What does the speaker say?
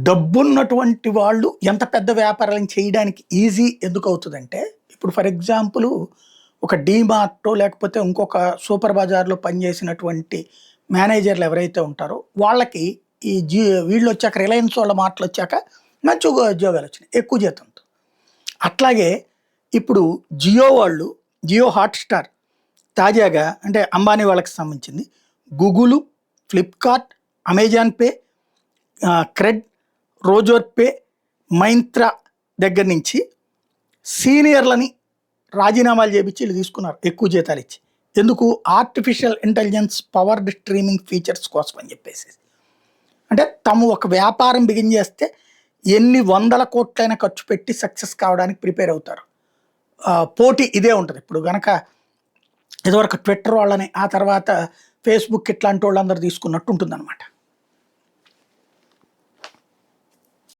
డబ్బున్నటువంటి వాళ్ళు ఎంత పెద్ద వ్యాపారాలను చేయడానికి ఈజీ ఎందుకు అవుతుందంటే, ఇప్పుడు ఫర్ ఎగ్జాంపుల్ ఒక డీమార్టో లేకపోతే ఇంకొక సూపర్ బజార్‌లో పనిచేసినటువంటి మేనేజర్‌లు ఎవరైతే ఉంటారో, వాళ్ళకి ఈ వీళ్ళొచ్చాక రిలయన్స్ వాళ్ళ మాటలొచ్చాక మంచి ఉద్యోగాలొచ్చినాయి. ఎక్కువ జీతంతో. అట్లాగే ఇప్పుడు జియో వాళ్ళు, జియో హాట్‌స్టార్ తాజాగా అంటే అంబానీ వాళ్ళకి సంబంధించింది. Google, Flipkart, Amazon Pay, CRED, Razorpay, Myntra దగ్గర నుంచి సీనియర్లని రాజీనామాలు చేపించి వీళ్ళు తీసుకున్నారు ఎక్కువ జీతాలు ఇచ్చి. ఎందుకు? Artificial intelligence powered streaming features కోసం అని చెప్పేసి. అంటే తాము ఒక వ్యాపారం బిగిన్ చేస్తే ఎన్ని వందల కోట్లైనా ఖర్చు పెట్టి సక్సెస్ కావడానికి ప్రిపేర్ అవుతారు. పోటీ ఇదే ఉంటుంది. ఇప్పుడు గనక ఇదివరకు ట్విట్టర్ వాళ్ళని, ఆ తర్వాత ఫేస్‌బుక్ ఇట్లాంటి వాళ్ళందరూ తీసుకున్నట్టు ఉంటుందన్నమాట.